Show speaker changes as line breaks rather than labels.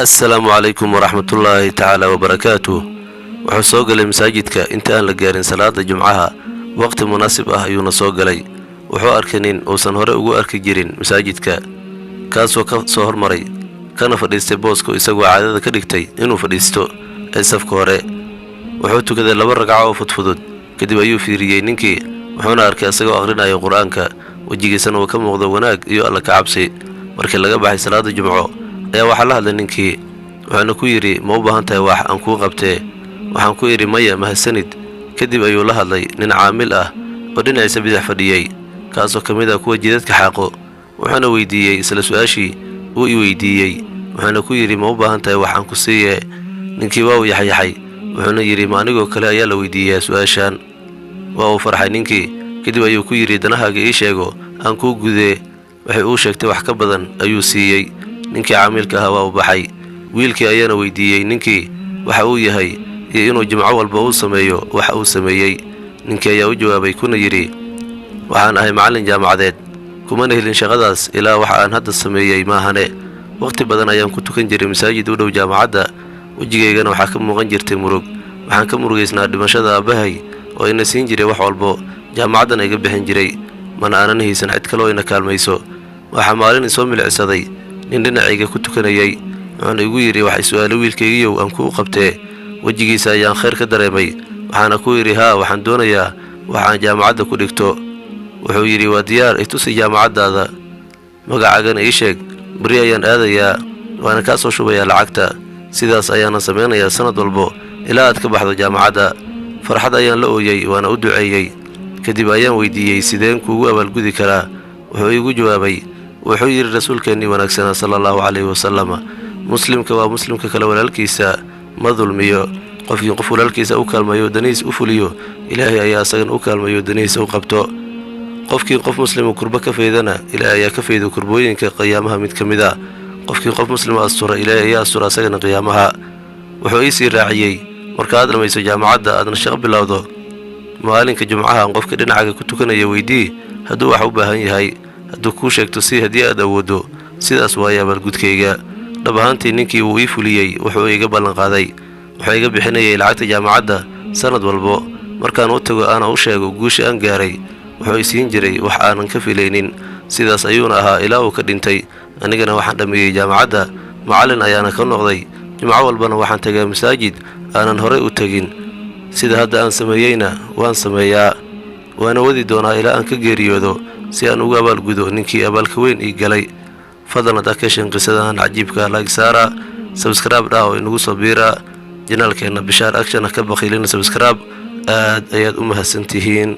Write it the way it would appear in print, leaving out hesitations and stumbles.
السلام عليكم ورحمة الله تعالى وبركاته. وحسوق المساجدك انت ان لقارن صلاة جمعها وقت مناسب يونا سوق لي وحو أركنين وسن هوري ugu arki jirin masaajidka kaasoo ka soo hormaray kana fadhiistay boosko isagoo caadada ka dhigtay inuu fadhiisto safka hore wuxuu tukaday 2 ragco oo fudfudud kadib ayuu fiiriyay ninkii wuxuuna arkay asagoo aqrinayo quraanka wajigiisana uu ka muuqdo wanaag iyo alla ka cabsi markii laga baxay salaada jumco ayaa waxa la hadlay ninkii waxaana ku yiri ma u baahan tahay wax aan ku qabtay waxaan ku yiri maya mahadsanid kadib ayuu la hadlay nin caamil ah oo dhinaciisa bidix fadhiyay kaasoo kamid ah kuwa jidadka xaqo waxaana weydiiyay isla su'aashii uu i weydiiyay waxaana ku yiri ma u baahan tahay wax aan ku siiyay ninkii waa uu yaxyaxay wuxuuna yiri ma anigoo kale ayaa la weydiiyay su'aashan waa uu farxay ninkii kadib ayuu ku yiri danahaaga ii sheego aan ku gudee waxay uu sheegtay wax ka badan ayuu siiyay ninkii caamilka ah waa uu baxay wiilkii ayaana weydiiyay ninkii waxa uu yahay iyo inuu jimco walba uu sameeyo waxa uu sameeyay ninkii ayaa u jawaabay kuna yiri waxaan ahay macallin jaamacadeed kuma helin shaqadaas ilaa waxa aan hadda sameeyay maahane waqti badan ayaan ku tukan jiray masaajid u dhow jaamacadda wajigeygana waxa ka muuqan jirtay murug waxaan ka murugeysnaa dhimashada aabahay oo ina siin jiray wax walbo jaamacaddan iga bixin jiray mana aanan haysan cid kale oo ina kaalmayso waxa maalin soo milicsaday nin dhinacayga ku tukanayay waxaan igu yiri waxa su'aalo wiilkaygiiyow aan ku qabtay wajigiisa ayaan khayr ka dareemay waxaana ku yiri waxaan doonayaa waxaan jaamacadda ku dhigto wuxuu yiri waa diyaar itusi jaamacadaada magacaagan ii sheeg bari ayaan aadayaa waana ka soo shubayaa lacagta sidaas ayaana sameynayaa sanad walbo ilaa aad ka baxdo jaamacadda farxad ayaan la ooyay waana u duceeyay kadib ayaan weydiiyay sideen kuugu abaalgudi karaa wuxuu igu jawaabay wuxuu yiri rasuulkeennii wanaagsan sallallahu alayhi wasallam muslimka waa muslimka kale walaalkiisa ma dulmiyo qofkii qof walaalkiisa u kaalmayo daniis u fuliyo ilaahay ayaa asagan u kaalmayo daniis u qabto qofkii qof muslim kurba ka feedana ilaahay ayaa ka feedo kurbooyinka qiyaamaha mid kamid ah qofkii qof muslim astura ilaahay ayaa astura asagana qiyaamaha wuxuu ii sii raaciyay marka aad dhamayso jaamacadda aadna shaqo bilowdo maalinka jumcaha qofka dhinacaga ku tukanaya weydii hadduu wax u baahan yahay hadduu ku sheegto si hadii aad awoodo sidaas waa abaalgudkayga dhab ahaantii ninkii uu ii fuliyay wuxuu iga ballan qaaday wuxuu iga bixinayay lacagta jaamacadda sanad walbo markaan u tago ana u sheego guusha aan gaaray wuxuu isiin jiray wax aanan ka filaynin sidaas ayuuna ahaa ilaa uu ka dhintay anigana waxaan dhameeyay jaamacadda macallin ayaana ka noqday jumco walbana waxaan tagaa masaajid aanan hore u tagin sida hadda aan sameeyayna waan sameeyaa waana wadi doonaa ilaa aan ka geeriyoodo si aan ugu abaalgudo ninkii abaalka weyn ii galay fadlan aad ka shan qisadan cajiibka like saara subscribe dhaw inagu soo biira janaalkeena Bishaar Action ka baqilina subscribe aad ayaad u mahadsantihiin.